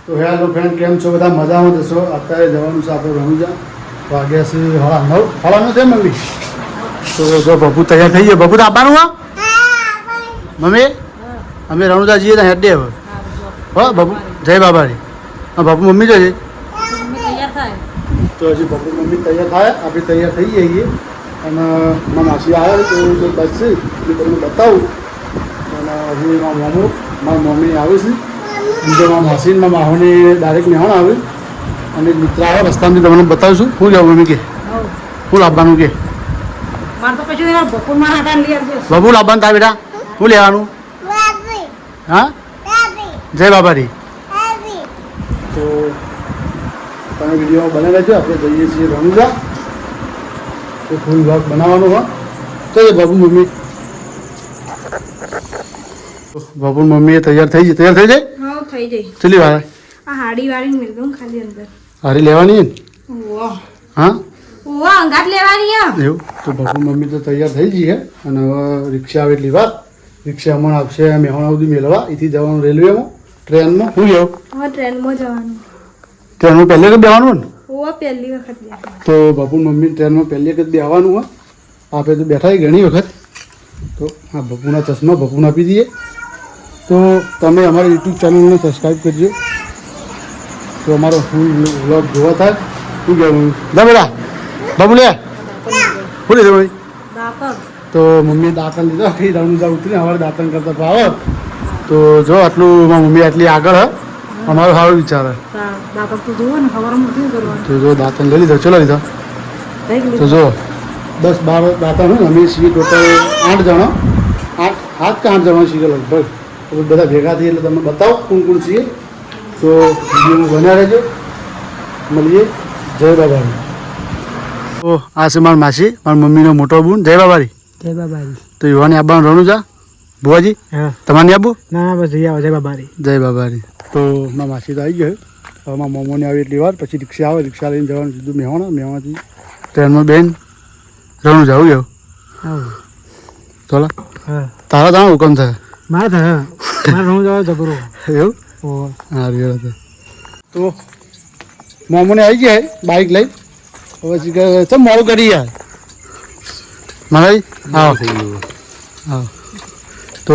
તો hello friend, કેમ છો બધા? મજામાં જશો? અત્યારે જવાનું છે આપણે રણુજા. વાગ્યા છે 9:30. 9:30 છે મમ્મી. તો જો બબુ તૈયાર થઈ ગયો. બબુ તો આવવાનું હા મમ્મી? અમે રણુજા જઈએ તો હેડે હવે. હો બબુ, જય બાબારી. હા બબુ મમ્મી જોઈએ તો હજી બબુ મમ્મી તૈયાર થાય, આપણે તૈયાર થઈ જઈએ. અને મારા માસી આવે તો બસ છે એ તમને બતાવું. અને હજી મારા મમ્મી આવે છે. જો મારા માસી મારા માહોને ડાયરેક્ટ મહેમાન આવે અને મિત્ર આવે રસ્તામાં તમને બતાવશું. શું જવું મમ્મી કે શું લાવવાનું કે બબુ લાવવાનું તા બેટા? શું લેવાનું? હા જય બાબારી. તો તમે વિડીયો બનાવી લેજો. આપણે જઈએ છીએ રણુજા. તો ફૂલ ભાગ બનાવવાનું હા. તો બાબુ મમ્મી બાબુ મમ્મી તૈયાર થઈ જાય. તૈયાર થઈ જાય? હા થઈ જાય. ચલી વાર આ હાડી વાળી મિલ દઉં ખાલી અંદર. હારી લેવાની ને? ઓહ હા ઓહ અંગાત લેવાની આ. એવું તો બાબુ મમ્મી તો તૈયાર થઈ જઈએ. અને હવે રિક્ષા આવે એટલી વાર. રિક્ષા હમણાં આવશે મહેમાન સુધી મેળવા. અહીંથી જવાનું રેલવેમાં, ટ્રેનમાં. શું જવું? હા ટ્રેનમાં જવાનું. ટ્રેનમાં પહેલે જ બેવાનું ને? ઓહ પહેલી વખત બેઠા. તો બાપુ મમ્મી ટ્રેનમાં પહેલી વખત બેવાનું હોય. આપણે તો બેઠા ઘણી વખત. તો હા બપુના ચશ્મા બપુને આપી દઈએ. તો તમે અમારા યુટ્યુબ ચેનલને સબસ્ક્રાઈબ કરજો. તો અમારો ફૂલ વ્લોગ જોવા થાય. શું કહેવું? જા બેટા બાબુ લે શું લીધું ભાઈ? દાંતણ. તો મમ્મીએ દાંતણ લીધા. કઈ રણુજા ઉતરી અમારે દાંતણ કરતા ભાવે. તો જો આટલું મારી મમ્મી આટલી આગળ હ અમારો સારો વિચાર હે. દાંતણ તો જુઓ ને ખબર નથી કરવાનું. તો જો દાંતણ લઈ લીધો. ચલો લીધો. તો જો 10-12 દાંતણ હોય. અમે છીએ ટોટલ 8 જણા. 8 કે 8 જણા છીએ લગભગ. તો બધા ભેગા થઈએ એટલે તમને બતાવો કોણ કોણ છીએ. તો વિડીયોમાં બન્યા રહેજો. મળીએ. જય બાબારી. તો આ છે મારી માસી, મારી મમ્મીનો મોટો બુન. જય બાબારી. જય બાબારી. તો યુવાની આવવાનું રણુજા. ભુવાજી હા તમારે આવું? ના બસ જઈ આવો. જય બાબારી. જય બાબારી. તો મારા માસી તો આવી ગયો. હવે મારા મોમોને આવે એટલી વાર. પછી રિક્ષા આવે. રિક્ષા લઈને જવાનું સીધું મહેવાણા. મહેવાણાથી ટ્રેનમાં બેન રણુજા. આવું એવું ચાલો. હા તારા તારા હુકમ થાય મારે થાય. મારે રણું જવા જબરો એવું? ઓહ સારું હતો. તો મોમોને આવી ગયા બાઇક લઈ. હવે ચમ મોડું કરી યાર મારા આવો હા. તો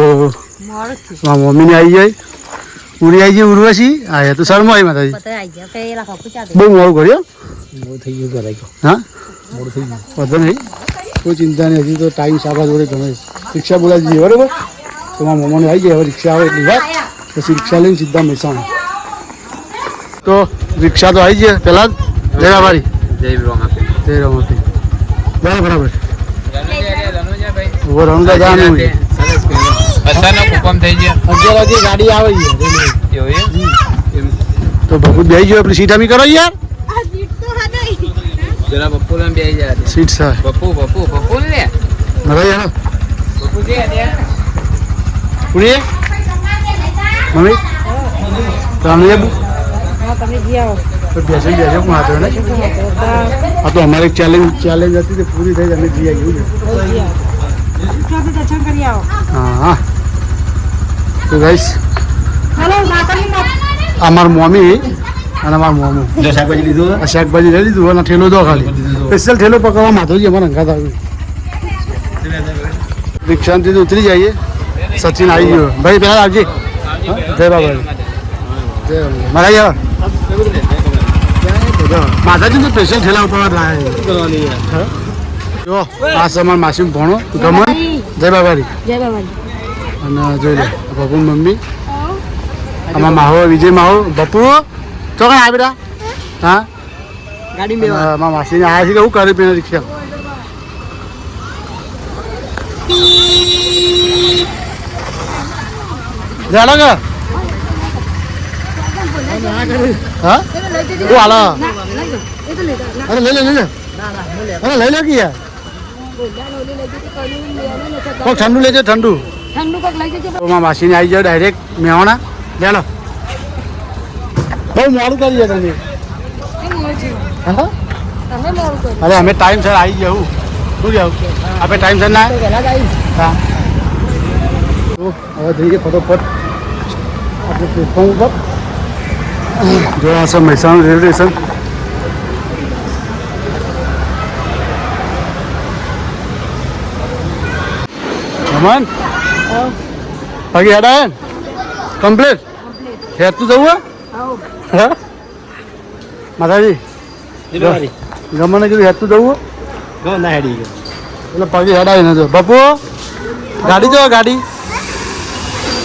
મારા મમ્મીને આવી જાય. ઉરી આવી ગઈ. ઉર્વશી હા તો શર્મા આવી માતાજી. બહુ મોડું કર્યો. હા વધુ નહીં. કોઈ ચિંતા નહીં. હજી તો ટાઈમ સાબા જોડે ગમે. રિક્ષા બોલાવી દઈએ બરાબર. તો મારા મમ્માને આવી જાય. હવે રિક્ષા આવે એટલી વાત. પછી રિક્ષા લઈને સીધા મહેસાણા. તો રિક્ષા તો આવી જાય પહેલાં જ. જય બાબારી. જય રમાપી. બરાબર. રણુજા જવાનું 11 વાગે ગાડી આવે છે. તો બબુ બેસી ગયો. આપણી સીટ અમી કરો યાર. સીટ સર મરાઈ યાર. પૂરી મમ્મી તમે તમે જઈ આવો. બેસે પણ હતો ને. આ તો અમારી ચેલેન્જ હતી તે પૂરી થઈ. અમે જઈ આવ્યું. દર્શન કરી આવો. હા તો ગાઈસ હેલો આ મારું મમ્મી અને મારું મોમું શાકભાજી લીધું. શાકભાજી લઈ લીધું. અને ઠેલો દો ખાલી. સ્પેશિયલ ઠેલો પકડવા માધવજી અમારા અંગાત આવ્યું. રિક્ષાથી ઉતરી જઈએ. સચિન આવી ગયો. ભાઈ પહેલાં આવજે. જય બાબા. જય મારા યાર માતાજી તો સ્પેશિયલ ઠેલા ઉપર લાવે. જો આ છે અમારા માસી ભણો ગમન. જય બાબારી. જય બાબારી. અને જોઈ લે બપુ મમ્મી. આમાં માહો વિજય માહો બપુ ચોકણ આ બેટા. હા ગાડી મારા માસીને આવ્યા છે કે હું કરી પીને રિક્ષા. ચાલો કે હા હું હાલો. અરે લઈ લે અરે લઈ લે કે યાર. કોક ઠંડુ લેજો ઠંડુ. મારા માસીને આવી જાવ ડાયરેક્ટ મહેવાણા. ચાલો બહુ મોડું કરી જાય તમે. હા અરે અમે ટાઈમ સર આવી જવું. શું જાવ આપણે ટાઈમ સર ના. હા તો હવે જઈએ ફટોફટ આપણે પ્લેટફોર્મ ઉપર. જો આ છે મહેસાણા રેલવે સ્ટેશન. રમન બાકી હેડા હે કમ્પ્લીટ હેડ તું જવું હે હા માતાજી ગમને કીધું હેડ તું જવું ના હેડી ગયો એટલે પગે હેડાય ને જો બાપુ ગાડી જો ગાડી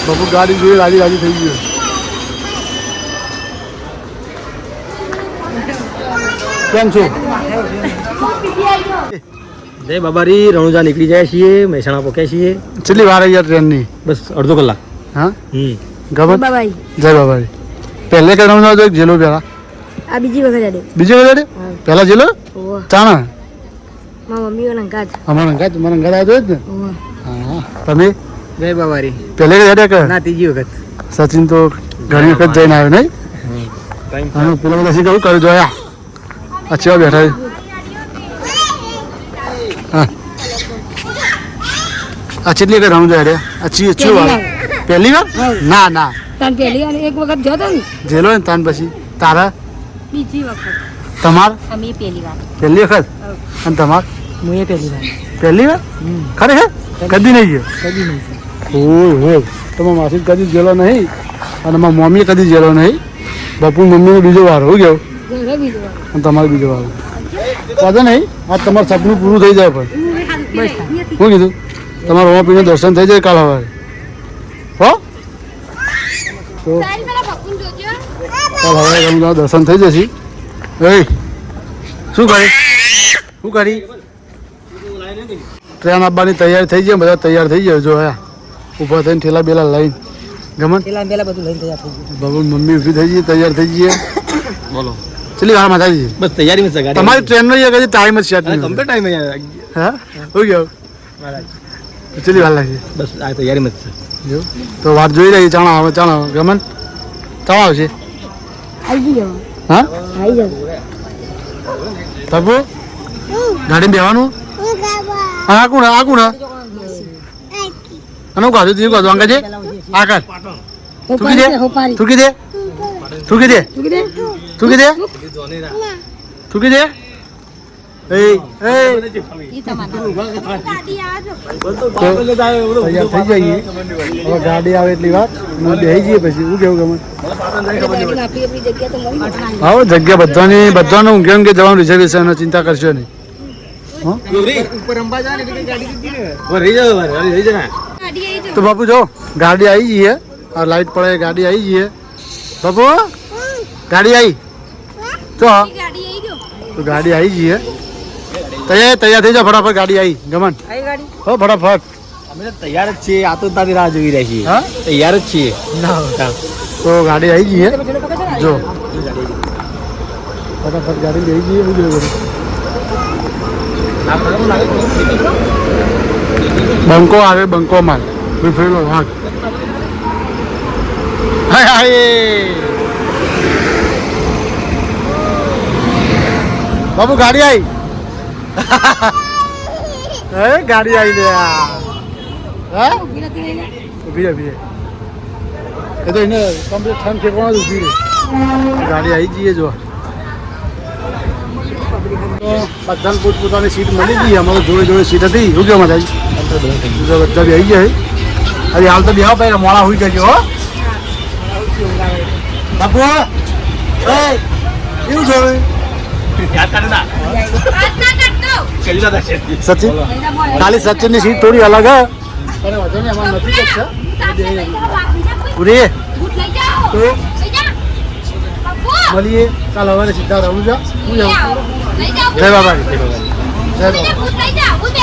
બાપુ ગાડી જોઈ રાજી રાજી થઈ ગયો. કેમ છો? જય બાબારી રણુજા નીકળી જાય છીએ મહેસાણા પહોંચ્યા છીએ કેટલી વાર આવી ટ્રેનની? બસ અડધો કલાક. હા હમ ગમત બાબાઈ જય બાબાજી. પહેલે કે રમવા જો જેલો પહેલા આ બીજી વખત આડે બીજી વખત પહેલા જેલો ઓવા ચાણા મારા મમ્મી ઓના ગાજ અમારા અંગાત તમારા અંગાત આવ્યો જ ને. ઓવા હા તમે જય બાબારી પહેલે કે હેડે કે ના ત્રીજી વખત સચિન તો ઘણી વખત જઈને આવ્યો નહીં. હા પેલા બધા શી કહું કર્યું જોયા અચ્છા બેઠા છે. હા આ કેટલી વખત રમજો હેડે આ છું વાર પહેલી વાર ના ના તાન પહેલી અને એક વખત જતો ને જેલો ને તાન પછી તારા બીજી વખત તમાર અમે પહેલી વાર પહેલી વખત અને તમાર હું એ પહેલી વાર પહેલી વાર ખરેખર કદી નહીં ગયો કદી નહીં હોય હોય તમારા માસી કદી જેલો નહીં અને મારા મમ્મી કદી જેલો નહીં બાપુ મમ્મીનો બીજો વાર હું ગયો ઘરે બીજી વાર અને તમારો બીજો વાર વાંધો નહીં આ તમારું સપનું પૂરું થઈ જાય પણ બસ શું કીધું તમારું રોમાપીનું દર્શન થઈ જાય કાલ સવારે હો તો કાલ સવારે તમારું દર્શન થઈ જશે. એ શું કરી ટ્રેન આવવાની તૈયારી થઈ જાય બધા તૈયાર થઈ જાય જો હે ઊભા થઈને ઠેલા બેલા લઈને ગમન પેલા બધું લઈને તૈયાર થઈ ગયું બાબુ મમ્મી ઊભી થઈ ગઈ તૈયાર થઈ ગઈ બોલો ચલી વાર માતાજી બસ તૈયારી માં ગાડી તમારી ટ્રેનનો કદી ટાઈમ જ સેટ નહીં કમ્પ્લીટ ટાઈમ હા હું ગયો ચલી વાર લાગી બસ આ તૈયારી માં જો તો વાત જોઈ રહી ચાણા આવે ચાણા ગમન ચાણા આવશે આવી ગયો હા આવી જાવ બાબુ ગાડી બેવાનું હા આકુણ અને હું કાઢું તું કાઢું અંગાજે આકાશ તું કીધે તું કીધે તું કીધે તું કીધે તું કીધે એ તૈયાર થઈ જઈએ હવે ગાડી આવે એટલી વાર બેસી જઈએ પછી શું કેવું ગમે હા જગ્યા બધાનું ઊંઘે ઊંઘે જવાનું રિઝર્વેશન ચિંતા કરશો નહીં. તો બાપુ જો ગાડી આવી જઈએ આ લાઈટ પડે ગાડી આવી જઈએ બાપુ ગાડી આવી તો તો ગાડી આવી જઈએ તૈયાર થઈ જાઓ ફટાફટ ગાડી આવી ગમન આવી ગાડી હો ફટાફટ અમે તો તૈયાર જ છીએ આ તો તારી રાહ જોઈ રહ્યા છીએ હા તૈયાર જ છીએ તો ગાડી આવી જઈએ જો ફટાફટ ગાડી લઈ જઈએ શું જોયું બંકો આવે બંકો માલ ફેરલો ભાગ હાય હાય બાબુ ગાડી આવી હે ગાડી આવી લે હે ઊભી રહે એ તો એને કમ્પ્લીટ ઠંડ ઠેકવાનો જ ઊભી રહે ગાડી આવી જઈએ જો બધાને પોતપોતાની સીટ મળી ગઈ અમારે જોડે જોડે સીટ હતી શું કેવું માતાજી બધા બી આવી ગયા અરે હાલ તો બેહો ભાઈ મોડા હોઈ જજો હો બાપુ કેવું છે સચિન ખાલી સચિનની સીટ થોડી અલગ હે પણ વધુ ને અમારે નથી જ છે પૂરી તો મળીએ કાલ હવે સીધા રહું છું જય બાબા જય બાબા